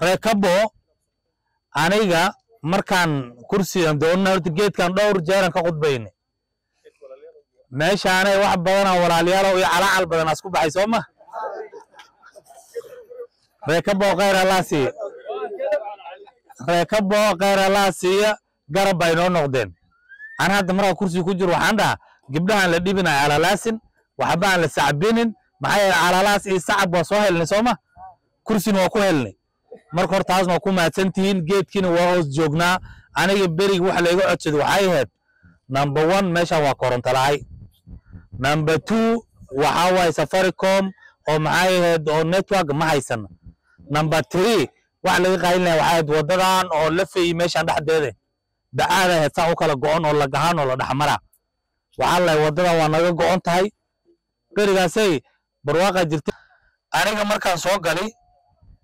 reekabo aniga markaan kursigan doonno horta geedkan dhowr jeeran ka qudbayne meeshaanay wax badan walaalayaal iyo calaacal badan asku baxay sooma reekabo khayr Allah siiya garab ay noo noqdeen aan hadda markaa kursi ku jiro waxaan dhahaa gabdhahan la dhibinay alalaasin waxba aan la sacbinin maxay alalaas iyo sacab waa soo helnay sooma kursina waa ku helnay marka hor taasna ku maadsantihiin geedkiina waa hoos joognaa aniga berig wax la iga codsaday waxay ahayd number 1 meesha waa koronto lahay number 2 waxa way Safaricom oo maxay ahayd oo network ma haysan number 3 wax laga qaylinayo waxay ahayd wadadan oo la feeyay meeshan dhexdeeda bacaada ahayd saa u kala go'on oo la gahaan oo la dhaxmara waxa la wadadan waa naga go'on tahay berigaasay barwaaqa jirtay aniga markaan soo galay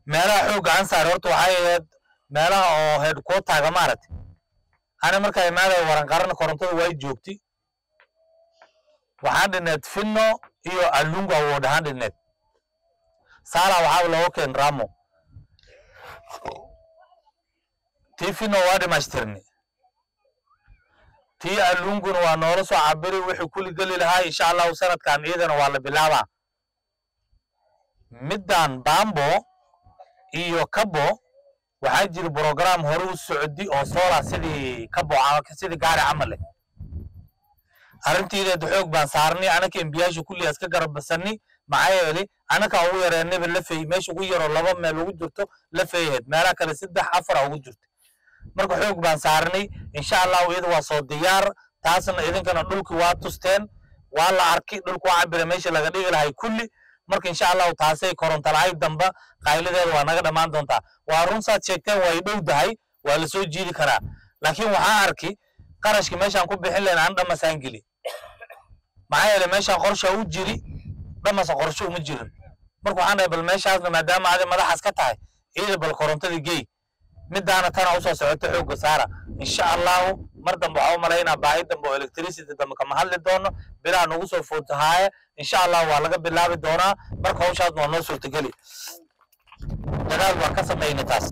meelaha xoog aan saar horta waxay ahayd meelaha oo headquarter-ga maaragtay ana markaa imaanay waran qaran korontada way joogtay waxaan dhineed finno iyo alunga oo dhahan dhineed sala waxa loo keen ramo tifino waa dhimaashtirni tii alunguna waa noola soo cabiri wixii kulli gali lahaa insha Allah sanadkan iyadana waa la bilaabaa middan bambo iyo kabo waxaa jira program hore u socdi oo soola sidii kabo sidii gaari camal leh arintiida xoog baan saarnay anaka imbiyaashu kulli iska garabsani maxay yeelay anaka ugu yareenay la feey meesha ugu yaro laba meel ugu jirto la feeyeed meelaha kale 3-4 ugu jirto marka xoog baan saarnay insha Allah iyada waa soo diyaar taasna idinkana dhulku waa tusteen waa la arkay dhulku waa cabir meesha laga dhigi lahay kulli marka insha Allah taasay koronto lahay damba qaylideeda waa naga dhamaan doontaa waa run saad sheegteen way dhowdahay waa la soo jiidi karaa laakiin waxa arkay qarashka meeshan ku bixin leen aan dhamasaan gali maxay yeelay meeshan qorshe u jiri dhamasa qorshe uma jirin marka waxaan dhahay bal meeshaasna maadaama aad madaxas ka tahay iyada bal korontadii geey middaana tana u soo socoto xoog saara insha Allah mar dambe waxa maleynaa baahi dambe oo electricity dambe kama hadli doono bilaa nagu soo footahay insha Allah waa laga bilaabi doonaa marka hawshaas waa noo suurtagali dadaal waa ka sameeyay taas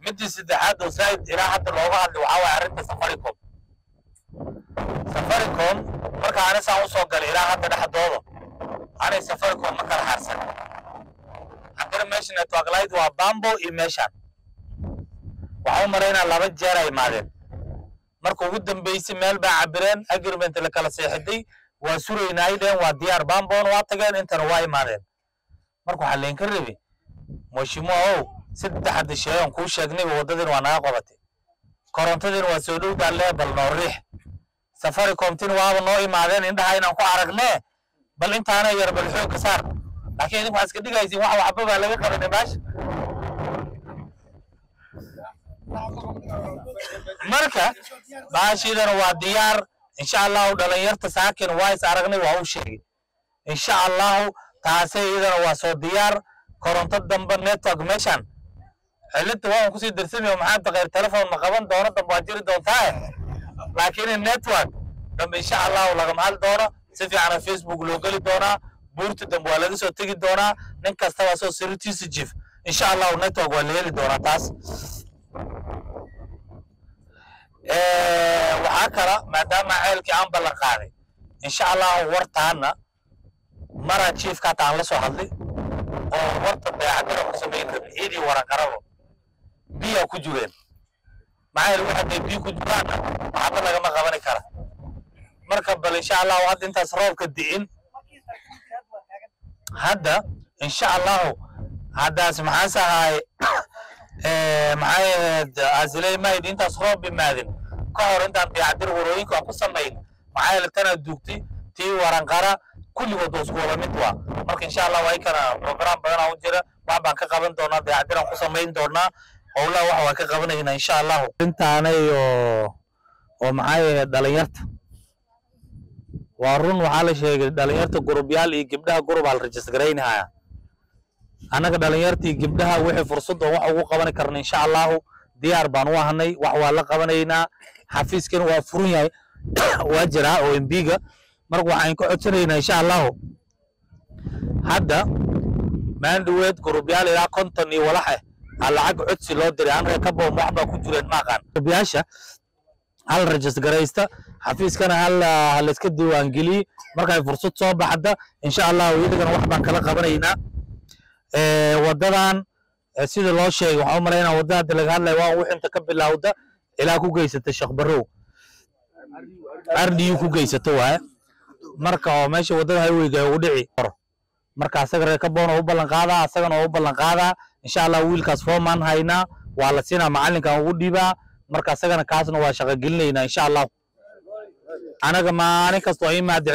midii saddexaad oo saaid ilaa hadda looga hadlay waxa way arrinta Safaricom marka aan saan u soo galay ilaa hadda dhaxdooda aanay Safaricom ma kala harsan hadda meesha network light waa bambo iyo meeshan waxaan mareynaa laba jeer ay maadeen marka ugu dambeysay meel baa cabireen agreement la kala saxiixday waa suraynaayeen waa diyaar bamboon waa tageen intana waa imaadeen marka waxa leen ka rabay moshimo saddex shay aan ku sheegnay wadadeen waa naga qabatay korontadeen waa soo dhowdaa leebal noorix Safaricom tin waa noo imaadeen indhaha inaan ku aragnay bal intaana yar bal xoog ka saar laakiin idinku iska dhigaysiin wax waxba laga qabanay baash marka baashidana waa diyaar insha Allah dhalinyarta saakin waa is aragnay waa u sheegay insha Allah taasay idana waa soo diyaar koronto dambe network meeshan cilada waan ku sii dirsamay maxaa taqeer telefoon ma qaban doono dambe waa jiri doontaa laakiin network dambe insha Allah laga mahal doono si fiican Facebook loo gali doona buurta dambe waa laga soo tagi doona nin kasta waa soo sirtiisa jif insha Allah network waa leeli doona taas waxa kala maadaama ceelkii aan bal qaaday insha Allah wartaana mara chief ka taan la soo hadlay oo warta beecadda ku sameeyay idii waraqarabo biyo ku jireen maxay waxa biyo ku jiraan waxa laga ma qaban kara marka bal insha Allah wad intaas roobka diin hadda insha Allah hadaas maxaa sahay maxay azlay ma intaas roob bimaadin ka hor intaan beecadda warooyinka ku sameeyay maxay la tana duugtay tii waranqara kulli wado isku wada mid waa marka insha Allah way kana program badan oo jira wax baan ka qaban doonaa beecadda ku sameeyn doonaa howla wax waa ka qabanayna insha Allah intaanay oo maxay dhalinyarta waa run waxa la sheegay dhalinyarta gurubyal iyo gabdhaha gurubal register gareynaya anaga dhalinyartii gabdhaha wixii fursad oo wax ugu qaban karna insha Allah diyaar baan u ahanay wax waa la qabanaynaa xafiiskan waa furan yahay waa jira oo MB-ga marka waxaan ku codsanaynaa insha Allah hadda maanduweed gurubyal ilaa konton iyo walax lacag codsi loo diray aan reekabo waxba ku jireen ma aqaan biyaasha hal register garaysta xafiiskana hal iska diiwaan geliye markay fursad soo baxda insha Allah weedagana wax baan kala qabanaynaa wadadan sida loo sheegay waxaan u maleynaa wadada laga hadlay waa wixinta ka bilowda ilaa ku geysatay Sheekh Barow ardiyu ku geysato waay marka oo meesha wadada highway-ga ugu dhici marka asaga reekaboona u ballan qaadaa asagana u ballan qaadaa insha Allah wiilkaas foreman hayna waa la siinaa macalinkan ugu dhiibaa marka asagana kaasna waa shaqo gelinayna insha Allah anaga ma anin kasto ay maad